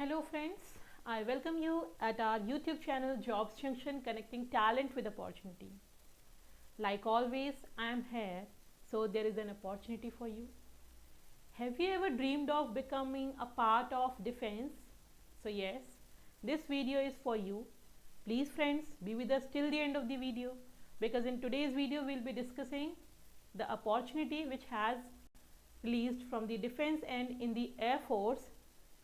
Hello friends, I welcome you at our YouTube channel Jobs Junction, connecting talent with opportunity. Like always, I am here, so there is an opportunity for you. Have you ever dreamed of becoming a part of defense? So yes, this video is for you. Please friends, be with us till the end of the video, because in today's video we'll be discussing the opportunity which has released from the defense end in the Air Force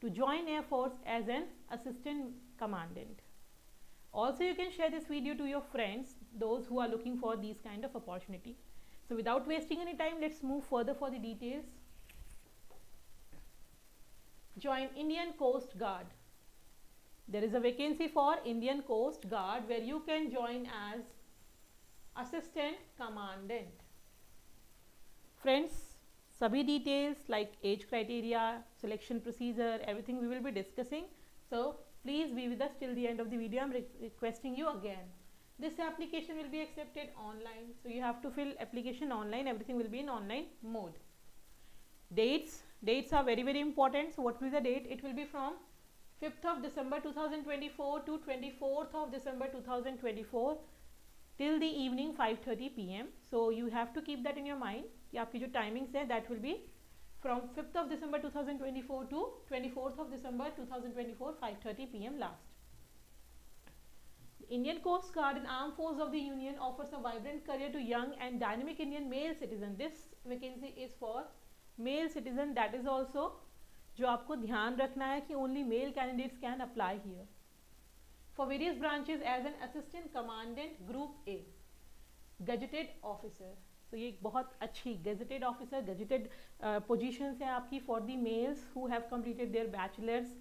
to join Air Force as an assistant commandant. Also, you can share this video to your friends, those who are looking for these kind of opportunity. So without wasting any time, let's move further for the details. Join Indian Coast Guard. There is a vacancy for Indian Coast Guard where you can join as assistant commandant. Friends, सभी details like age criteria, selection procedure, everything we will be discussing. So please be with us till the end of the video. I'm requesting you again. This application will be accepted online. So you have to fill application online. Everything will be in online mode. Dates are very important. So what will be the date? It will be from 5th of December 2024 to 24th of December 2024 till the evening 5:30 p.m. So you have to keep that in your mind. कि आपकी जो timings है that will be from 5th of December 2024 to 24th of December 2024 5:30 p.m. last. Indian Coast Guard and Armed Forces of the Union offers a vibrant career to young and dynamic Indian male citizen. This vacancy is for male citizen. That is also जो आपको ध्यान रखना है कि only male candidates can apply here. For various branches as an assistant commandant group A, gazetted officer. तो ये एक बहुत अच्छी गेजेटेड ऑफिसर गेजेटेड पोजीशंस हैं आपकी for the mails who have completed there bachelors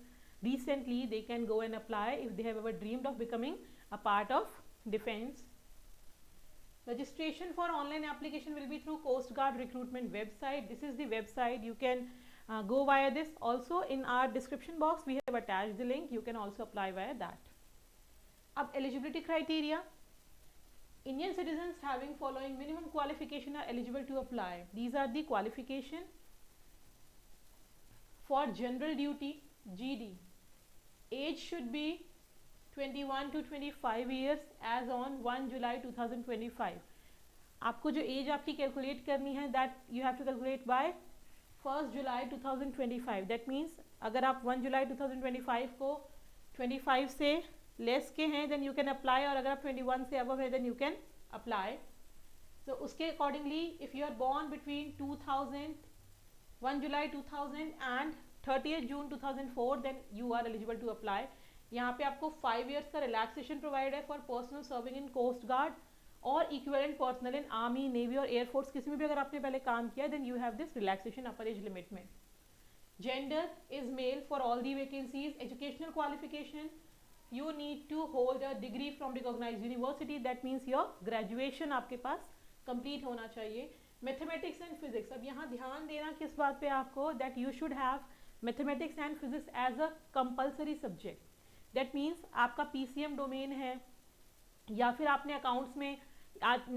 recently. They can go and apply if they have ever dreamed of becoming a part of defense. Registration for online application will be through Coast Guard recruitment website. This is the website. You can go via this. Also in our description box we have attached the link. You can also apply via that. अब eligibility criteria. Indian citizens having following minimum qualification are eligible to apply. These are the qualification for general duty GD. Age should be 21 to 25 years as on 1 July 2025. आपको जो as आपकी calculate करनी है that you have to calculate by 1 July 2025. That means अगर आप 1 July 2025 को 25 से less के हैं देन यू कैन अप्लाई, और अगर आप 21 से अबव है देन यू कैन अप्लाई. तो उसके accordingly if you are born between 1 July 2000 and 30th June 2004 then you are eligible to apply. यहाँ पे आपको 5 years का रिलैक्सेशन प्रोवाइड है for personal serving in coast guard और equivalent personal in army navy और air force. किसी में भी अगर आपने पहले काम किया then you have this relaxation upper age limit में. Gender is male for all the vacancies. Educational qualification, you need to hold a degree from recognized university. That means your graduation आपके पास complete होना चाहिए. Mathematics and physics. अब यहाँ ध्यान देना किस बात पे आपको, that you should have mathematics and physics as a compulsory subject. That means आपका PCM domain है या फिर आपने accounts में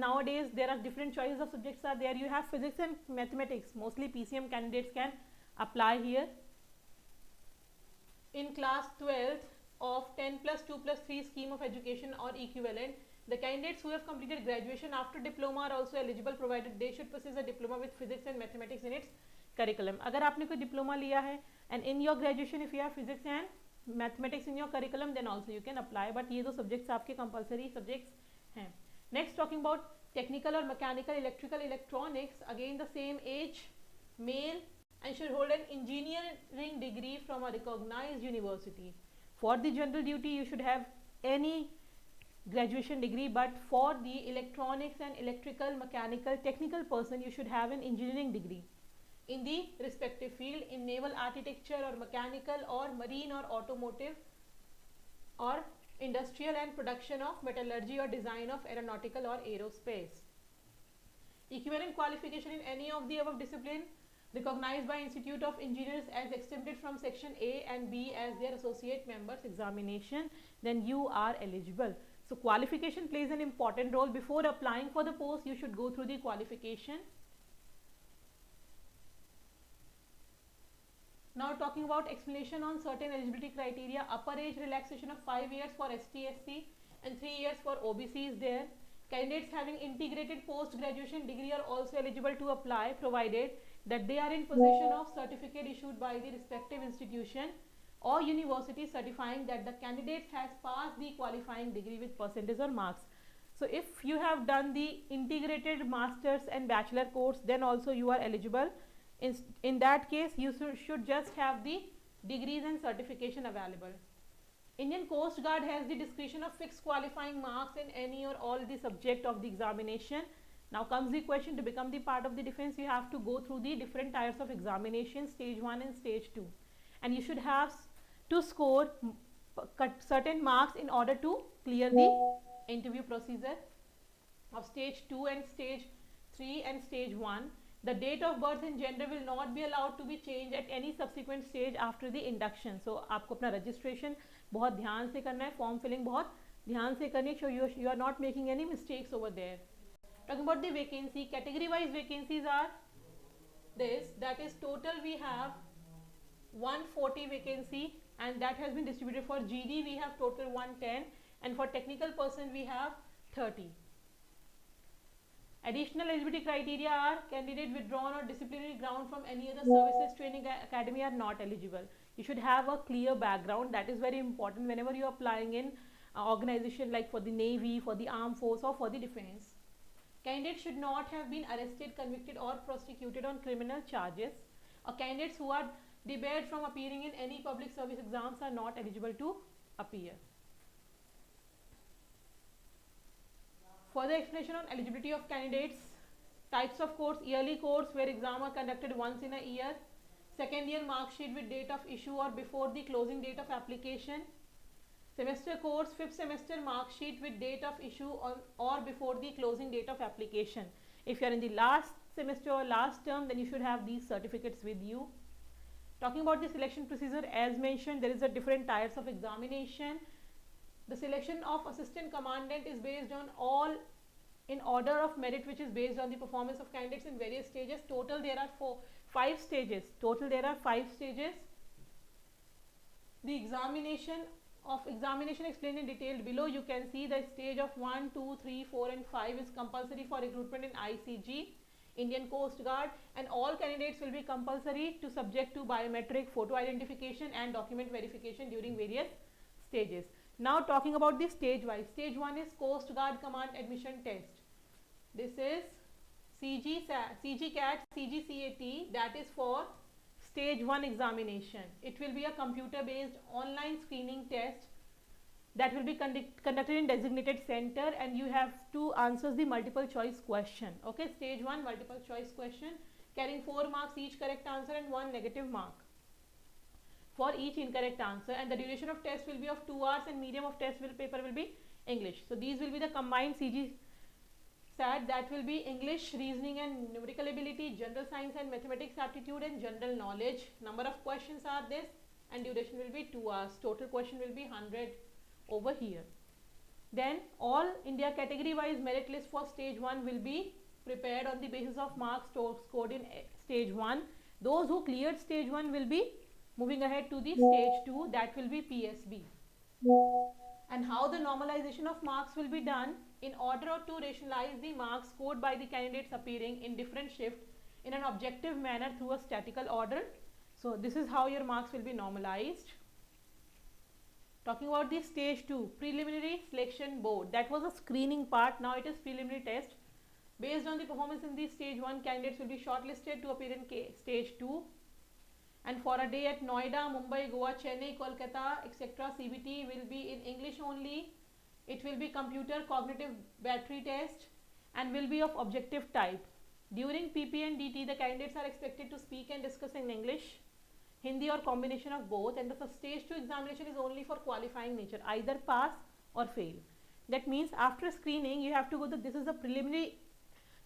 nowadays there are different choices of subjects are there. You have physics and mathematics. Mostly PCM candidates can apply here. In class 12th of 10+2+3 scheme of education or equivalent, the candidates who have completed graduation after diploma are also eligible provided they should possess a diploma with physics and mathematics in its curriculum. अगर आपने कोई diploma लिया है and in your graduation if you have physics and mathematics in your curriculum then also you can apply. but ये दो subjects आपके compulsory subjects हैं. Next, talking about technical or mechanical, electrical, electronics. Again the same age, male, and should hold an engineering degree from a recognized university. For the general duty you should have any graduation degree, but for the electronics and electrical, mechanical, technical person you should have an engineering degree in the respective field, in naval architecture or mechanical or marine or automotive or industrial and production of metallurgy or design of aeronautical or aerospace. Equivalent qualification in any of the above discipline recognized by Institute of Engineers as exempted from section A and B as their associate members examination, then you are eligible. So qualification plays an important role. Before applying for the post you should go through the qualification. Now talking about explanation on certain eligibility criteria, upper age relaxation of 5 years for ST/SC and 3 years for OBC is there. Candidates having integrated post-graduation degree are also eligible to apply, provided that they are in possession of certificate issued by the respective institution or university certifying that the candidates has passed the qualifying degree with percentage or marks. So if you have done the integrated masters and bachelor course, then also you are eligible. In that case, you should just have the degrees and certification available. Indian Coast Guard has the discretion of fixed qualifying marks in any or all the subject of the examination. Now comes the question, to become the part of the defense, you have to go through the different types of examination, stage 1 and stage 2. And you should have to score certain marks in order to clear the interview procedure of stage 2 and stage 3 and stage 1. The date of birth and gender will not be allowed to be changed at any subsequent stage after the induction. So आपको अपना registration बहुत ध्यान से करना है, form filling बहुत ध्यान से करनी है, so you are not making any mistakes over there. Talking about the vacancy, category wise vacancies are this, that is total we have 140 vacancy, and that has been distributed. For GD we have total 110, and for technical person we have 30. Additional eligibility criteria are candidate withdrawn or disciplinary ground from any other services training academy are not eligible. You should have a clear background. That is very important whenever you are applying in organization like for the Navy, for the armed force or for the defense. Candidates should not have been arrested, convicted or prosecuted on criminal charges. Candidates who are debarred from appearing in any public service exams are not eligible to appear. Further explanation on eligibility of candidates. Types of course: yearly course where exam are conducted once in a year. Second year mark sheet with date of issue or before the closing date of application. Semester course, fifth semester mark sheet with date of issue or before the closing date of application. If you are in the last semester or last term, then you should have these certificates with you. Talking about the selection procedure, as mentioned, there is a different types of examination. The selection of assistant commandant is based on all in order of merit, which is based on the performance of candidates in various stages. Total there are 5 stages. The examination explained in detail below. You can see the stage of 1, 2, 3, 4 and 5 is compulsory for recruitment in ICG, Indian Coast Guard, and all candidates will be compulsory to subject to biometric, photo identification and document verification during various stages. Now talking about the stage wise. Stage 1 is Coast Guard Command Admission Test. This is CGCAT, CGCAT, that is for stage 1 examination. It will be a computer based online screening test that will be conducted in designated center, and you have to answer the multiple choice question. Okay, stage 1 multiple choice question carrying 4 marks each correct answer and 1 negative mark for each incorrect answer, and the duration of test will be of 2 hours and medium of test paper will be English. So these will be the combined CGCAT, that will be English, reasoning and numerical ability, general science and mathematics aptitude and general knowledge. Number of questions are this, and duration will be 2 hours. Total question will be 100 over here. Then all India category wise merit list for stage 1 will be prepared on the basis of marks scored in stage 1. Those who cleared stage 1 will be moving ahead to the stage 2, that will be PSB. And how the normalization of marks will be done: in order to rationalize the marks scored by the candidates appearing in different shifts in an objective manner through a statistical order. So this is how your marks will be normalized. Talking about the stage 2, preliminary selection board, that was a screening part, now it is preliminary test. Based on the performance in the stage 1, candidates will be shortlisted to appear in stage 2. And for a day at Noida, Mumbai, Goa, Chennai, Kolkata, etc., CBT will be in English only. It will be computer cognitive battery test and will be of objective type. During PP and DT, the candidates are expected to speak and discuss in English, Hindi or combination of both, and the stage 2 examination is only for qualifying nature, either pass or fail. That means after screening you have to go to, this is a preliminary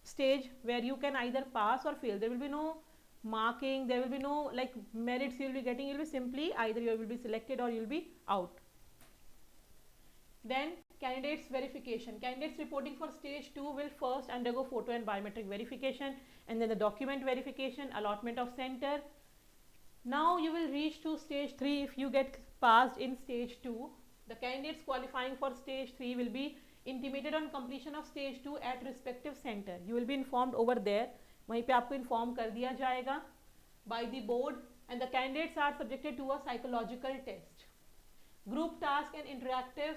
stage where you can either pass or fail. There will be no marking, there will be no like merits you will be getting, you will be simply either you will be selected or you will be out. Then candidates verification. Candidates reporting for stage 2 will first undergo photo and biometric verification, and then the document verification, allotment of center, Now you will reach to stage 3 if you get passed in stage 2. The candidates qualifying for stage 3 will be intimated on completion of stage 2 at respective center. You will be informed over there. वहीं पे आपको inform कर दिया जाएगा by the board, and the candidates are subjected to a psychological test, group task and interactive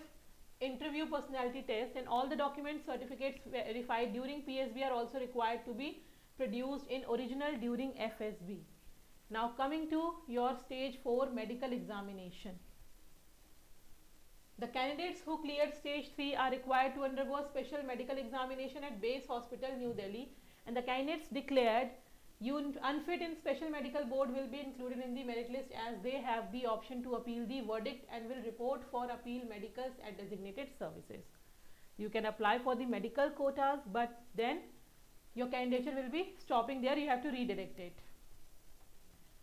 interview personality test, and all the documents certificates verified during PSB are also required to be produced in original during FSB. Now coming to your stage 4 medical examination. The candidates who cleared stage 3 are required to undergo a special medical examination at Base Hospital, New Delhi, and the candidates declared unfit in special medical board will be included in the merit list, as they have the option to appeal the verdict and will report for appeal medicals at designated services. You can apply for the medical quotas, but then your candidature will be stopping there. You have to redirect it.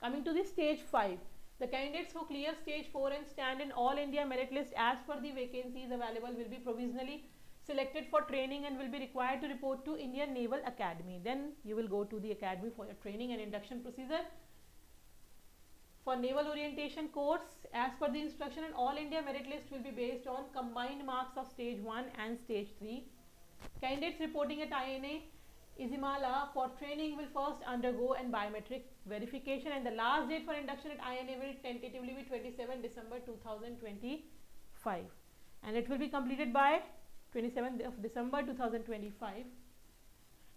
Coming to the stage 5. The candidates who clear stage 4 and stand in all India merit list as per the vacancies available will be provisionally selected for training and will be required to report to Indian Naval Academy. Then you will go to the academy for your training and induction procedure. For naval orientation course, as per the instruction, and all India merit list will be based on combined marks of stage 1 and stage 3. Candidates reporting at INA Izimala for training will first undergo an biometric verification, and the last date for induction at INA will tentatively be 27 December 2025, and it will be completed by 27th of December 2025,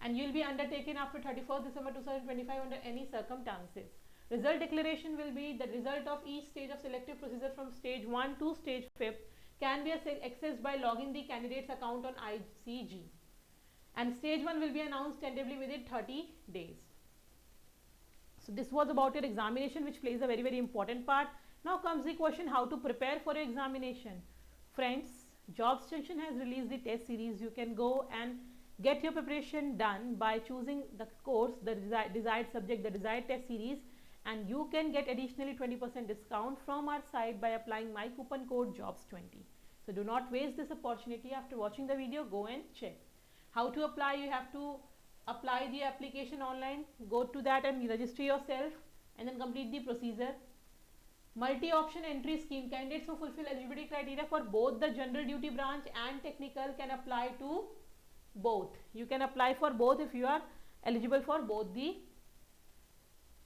and you will be undertaken after 31st December 2025 under any circumstances. Result declaration will be the result of each stage of selective procedure from stage 1 to stage 5 can be accessed by logging the candidate's account on ICG, and stage 1 will be announced tentatively within 30 days. So this was about your examination, which plays a very important part. Now comes the question, how to prepare for your examination. Friends, Jobs Junction has released the test series. You can go and get your preparation done by choosing the course, the desired subject, the desired test series, and you can get additionally 20% discount from our site by applying my coupon code JOBS20. So do not waste this opportunity. After watching the video, go and check. How to apply? You have to apply the application online, go to that and register yourself, and then complete the procedure. Multi-option entry scheme. Candidates who fulfill eligibility criteria for both the general duty branch and technical can apply to both. You can apply for both if you are eligible for both the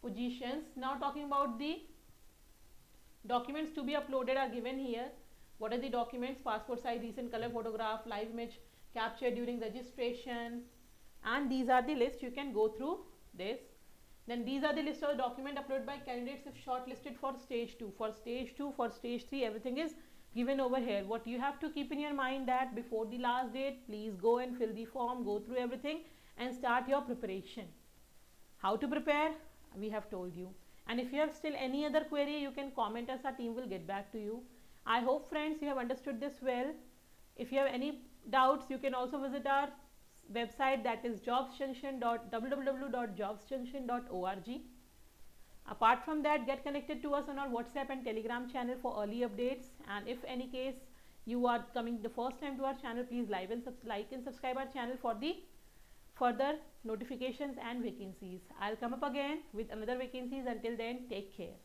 positions. Now talking about the documents to be uploaded are given here. What are the documents? Passport size recent color photograph, live image captured during registration, and these are the list. You can go through this. Then these are the list of the document uploaded by candidates if shortlisted for stage 2. For stage 2, for stage 3, everything is given over here. What you have to keep in your mind that before the last date, please go and fill the form, go through everything and start your preparation. How to prepare? We have told you. And if you have still any other query, you can comment us. Our team will get back to you. I hope, friends, you have understood this well. If you have any doubts, you can also visit our website, that is www.jobsjunction.org. Apart from that, get connected to us on our WhatsApp and Telegram channel for early updates. And if any case you are coming the first time to our channel, please like and subscribe our channel for the further notifications and vacancies. I'll come up again with another vacancies. Until then, take care.